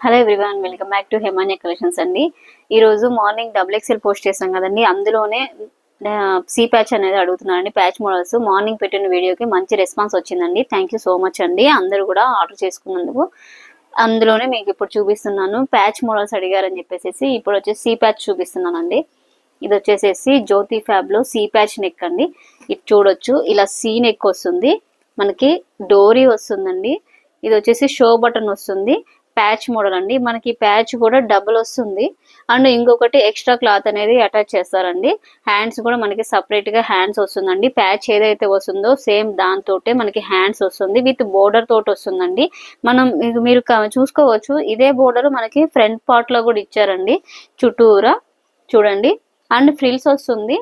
Hello everyone, welcome back to Hemanya collections అండి. ఈ రోజు మార్నింగ్ XXL పోస్ట్ చేసాం కదండి, అందులోనే సి ప్యాచ్ అనేది అడుగుతున్నారండి. ప్యాచ్ మోడల్స్ మార్నింగ్ పెట్టిన వీడియోకి మంచి రెస్పాన్స్ వచ్చిందండి. థ్యాంక్ యూ సో మచ్ అండి, అందరూ కూడా ఆర్డర్ చేసుకున్నందుకు. అందులోనే మీకు ఇప్పుడు చూపిస్తున్నాను. ప్యాచ్ మోడల్స్ అడిగారని చెప్పేసి ఇప్పుడు వచ్చేసి సి ప్యాచ్ చూపిస్తున్నానండి. ఇది వచ్చేసేసి జ్యోతి ఫ్యాబ్ లో సి ప్యాచ్ నెక్ అండి. ఇది చూడొచ్చు, ఇలా సి నెక్ వస్తుంది, మనకి డోరీ వస్తుందండి. ఇది వచ్చేసి షో బటన్ వస్తుంది. ప్యాచ్ మోడల్ అండి, మనకి ప్యాచ్ కూడా డబుల్ వస్తుంది. అండ్ ఇంకొకటి ఎక్స్ట్రా క్లాత్ అనేది అటాచ్ చేస్తారండి. హ్యాండ్స్ కూడా మనకి సపరేట్ గా హ్యాండ్స్ వస్తుందండి. ప్యాచ్ ఏదైతే వస్తుందో సేమ్ దాంతోటే మనకి హ్యాండ్స్ వస్తుంది, విత్ బోర్డర్ తోటి వస్తుందండి. మనం మీరు చూసుకోవచ్చు, ఇదే బోర్డర్ మనకి ఫ్రంట్ పార్ట్ లో కూడా ఇచ్చారండి, చుట్టూరా చూడండి. అండ్ ఫ్రిల్స్ వస్తుంది,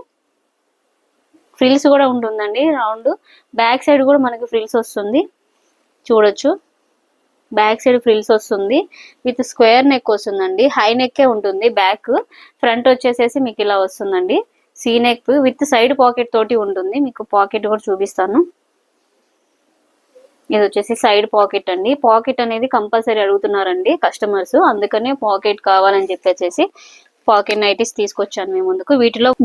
ఫ్రిల్స్ కూడా ఉంటుందండి రౌండ్. బ్యాక్ సైడ్ కూడా మనకి ఫ్రిల్స్ వస్తుంది, చూడొచ్చు. బ్యాక్ సైడ్ ఫ్రిల్స్ వస్తుంది, విత్ స్క్వేర్ నెక్ వస్తుందండి. హై నెక్కే ఉంటుంది బ్యాక్. ఫ్రంట్ వచ్చేసేసి మీకు ఇలా వస్తుందండి, C neck with side pocket తోటి ఉంటుంది. మీకు పాకెట్ కూడా చూపిస్తాను. ఇది వచ్చేసి సైడ్ పాకెట్ అండి. పాకెట్ అనేది కంపల్సరీ అడుగుతున్నారండి కస్టమర్స్, అందుకనే పాకెట్ కావాలని చెప్పేసి పాకెట్ నైటీస్ తీసుకొచ్చాను మీ ముందుకు.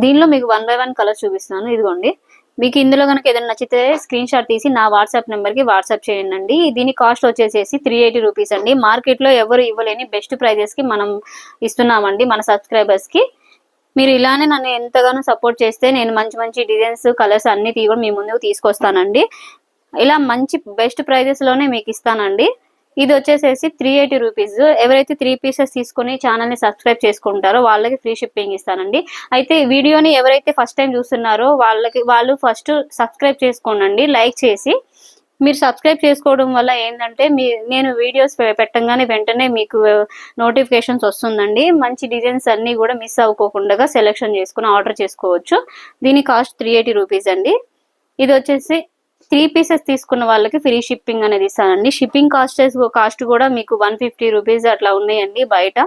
దీనిలో మీకు 1 by 1 కలర్ చూపిస్తున్నాను. ఇదిగోండి, మీకు ఇందులో కనుక ఏదైనా నచ్చితే స్క్రీన్ షాట్ తీసి నా వాట్సాప్ నెంబర్ కి వాట్సాప్ చేయండి. దీని కాస్ట్ వచ్చేసేసి 380 రూపీస్ అండి. మార్కెట్ లో ఎవరు ఇవ్వలేని బెస్ట్ ప్రైజెస్ కి మనం ఇస్తున్నామండి మన సబ్స్క్రైబర్స్ కి. మీరు ఇలానే నన్ను ఎంతగానో సపోర్ట్ చేస్తే నేను మంచి మంచి డిజైన్స్, కలర్స్ అన్ని కూడా మీ ముందుకు తీసుకొస్తానండి. ఇలా మంచి బెస్ట్ ప్రైజెస్ లోనే మీకు ఇస్తానండి. ఇది వచ్చేసేసి 380 రూపీస్. ఎవరైతే 3 పీసెస్ తీసుకుని ఛానల్ ని సబ్స్క్రైబ్ చేసుకుంటారో వాళ్ళకి ఫ్రీ షిప్పింగ్ ఇస్తానండి. అయితే వీడియోని ఎవరైతే ఫస్ట్ టైం చూస్తున్నారో వాళ్ళు ఫస్ట్ సబ్స్క్రైబ్ చేసుకోండి, లైక్ చేసి. మీరు సబ్స్క్రైబ్ చేసుకోవడం వల్ల ఏంటంటే నేను వీడియోస్ పెట్టంగానే వెంటనే మీకు నోటిఫికేషన్స్ వస్తుందండి. మంచి డిజైన్స్ అన్ని కూడా మిస్ అవ్వకుండా సెలెక్షన్ చేసుకుని ఆర్డర్ చేసుకోవచ్చు. దీని కాస్ట్ 380 రూపీస్ అండి. ఇది వచ్చేసి 3 పీసెస్ తీసుకున్న వాళ్ళకి ఫ్రీ షిప్పింగ్ అనేది ఇస్తానండి. షిప్పింగ్ కాస్ట్ కూడా మీకు 150 రూపీస్ అట్లా ఉన్నాయండి బయట.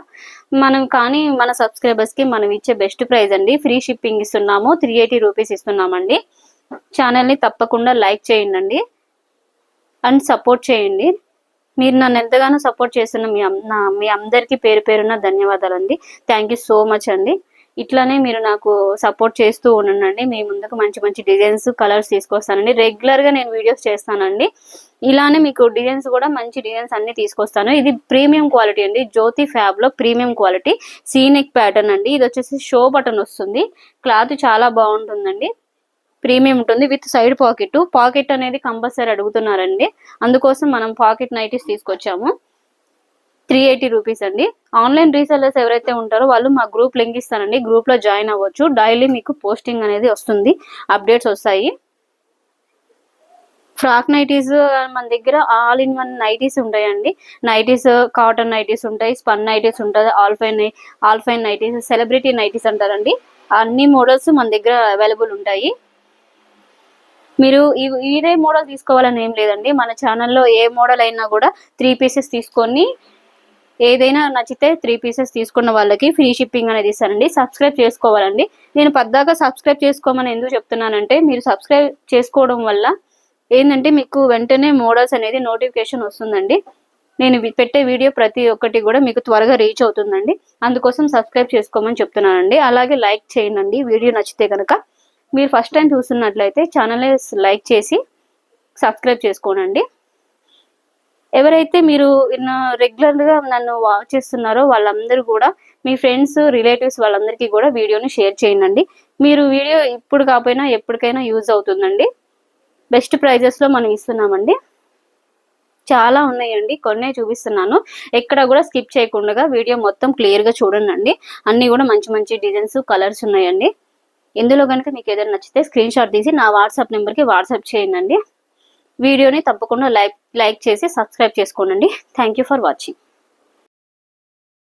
కానీ మన సబ్స్క్రైబర్స్ కి మనం ఇచ్చే బెస్ట్ ప్రైస్ అండి. ఫ్రీ షిప్పింగ్ ఇస్తున్నాము, 380 రూపీస్ ఇస్తున్నామండి. ఛానల్ ని తప్పకుండా లైక్ చేయండి అండ్ సపోర్ట్ చేయండి. మీరు నన్ను ఎంతగానో సపోర్ట్ చేస్తున్న మీ అందరికీ పేరు పేరున ధన్యవాదాలండి. థ్యాంక్ యూ సో మచ్ అండి. ఇట్లానే మీరు నాకు సపోర్ట్ చేస్తూ ఉండండి. మీ ముందుకు మంచి మంచి డిజైన్స్, కలర్స్ తీసుకొస్తానండి. రెగ్యులర్ గా నేను వీడియోస్ చేస్తానండి. ఇలానే మీకు డిజైన్స్ కూడా మంచి డిజైన్స్ అన్ని తీసుకొస్తాను. ఇది ప్రీమియం క్వాలిటీ అండి, జ్యోతి ఫ్యాబ్ లో premium quality C neck pattern అండి. ఇది వచ్చేసి షో బటన్ వస్తుంది, క్లాత్ చాలా బాగుంటుందండి, ప్రీమియం ఉంటుంది, విత్ సైడ్ పాకెట్ అనేది కంపల్సరీ అడుగుతున్నారండి. అందుకోసం మనం పాకెట్ నైటీస్ తీసుకొచ్చాము. 380 రూపీస్ అండి. ఆన్లైన్ రీసెల్లర్స్ ఎవరైతే ఉంటారో వాళ్ళు మా గ్రూప్ లింక్ ఇస్తానండి, గ్రూప్ లో జాయిన్ అవ్వచ్చు. డైలీ మీకు పోస్టింగ్ అనేది వస్తుంది, అప్డేట్స్ వస్తాయి. ఫ్రాక్ నైటీస్ మన దగ్గర ఆల్ ఇన్ వన్ నైటీస్ ఉంటాయండి. నైటీస్ కాటన్ నైటీస్ ఉంటాయి, స్పన్ నైటీస్ ఉంటుంది, ఆల్ఫైన్ నైటీస్, సెలబ్రిటీ నైటీస్ అంటారండి. అన్ని మోడల్స్ మన దగ్గర అవైలబుల్ ఉంటాయి. మీరు ఇదే మోడల్ తీసుకోవాలని ఏం లేదండి. మన ఛానల్లో ఏ మోడల్ అయినా కూడా 3 పీసెస్ తీసుకొని ఏదైనా నచ్చితే 3 పీసెస్ తీసుకున్న వాళ్ళకి ఫ్రీ షిప్పింగ్ అనేది ఇస్తానండి. సబ్స్క్రైబ్ చేసుకోవాలండి. నేను పద్దాకా సబ్స్క్రైబ్ చేసుకోమని ఎందుకు చెప్తున్నానంటే, మీరు సబ్స్క్రైబ్ చేసుకోవడం వల్ల ఏంటంటే మీకు వెంటనే మోడల్స్ అనేది నోటిఫికేషన్ వస్తుందండి. నేను పెట్టే వీడియో ప్రతి ఒక్కటి కూడా మీకు త్వరగా రీచ్ అవుతుందండి. అందుకోసం సబ్స్క్రైబ్ చేసుకోమని చెప్తున్నానండి. అలాగే లైక్ చేయండి వీడియో నచ్చితే కనుక. మీరు ఫస్ట్ టైం చూస్తున్నట్లయితే ఛానల్ లైక్ చేసి సబ్స్క్రైబ్ చేసుకోనండి. ఎవరైతే మీరు రెగ్యులర్ గా నన్ను వాచ్ చేస్తున్నారో వాళ్ళందరూ కూడా మీ ఫ్రెండ్స్, రిలేటివ్స్ వాళ్ళందరికీ కూడా వీడియోని షేర్ చేయండి. మీరు వీడియో ఇప్పుడు కాకపోయినా ఎప్పటికైనా యూజ్ అవుతుందండి. బెస్ట్ ప్రైజెస్ లో మనం ఇస్తున్నామండి. చాలా ఉన్నాయండి, కొన్నే చూపిస్తున్నాను. ఎక్కడ కూడా స్కిప్ చేయకుండా వీడియో మొత్తం క్లియర్ గా చూడండి. అన్ని కూడా మంచి మంచి డిజైన్స్, కలర్స్ ఉన్నాయండి. ఇందులో కనుక మీకు ఏదైనా నచ్చితే స్క్రీన్ షాట్ తీసి నా వాట్సాప్ నెంబర్కి వాట్సాప్ చేయండి. వీడియోని తప్పకుండా లైక్ చేసి సబ్స్క్రైబ్ చేసుకోండి. Thank you for watching.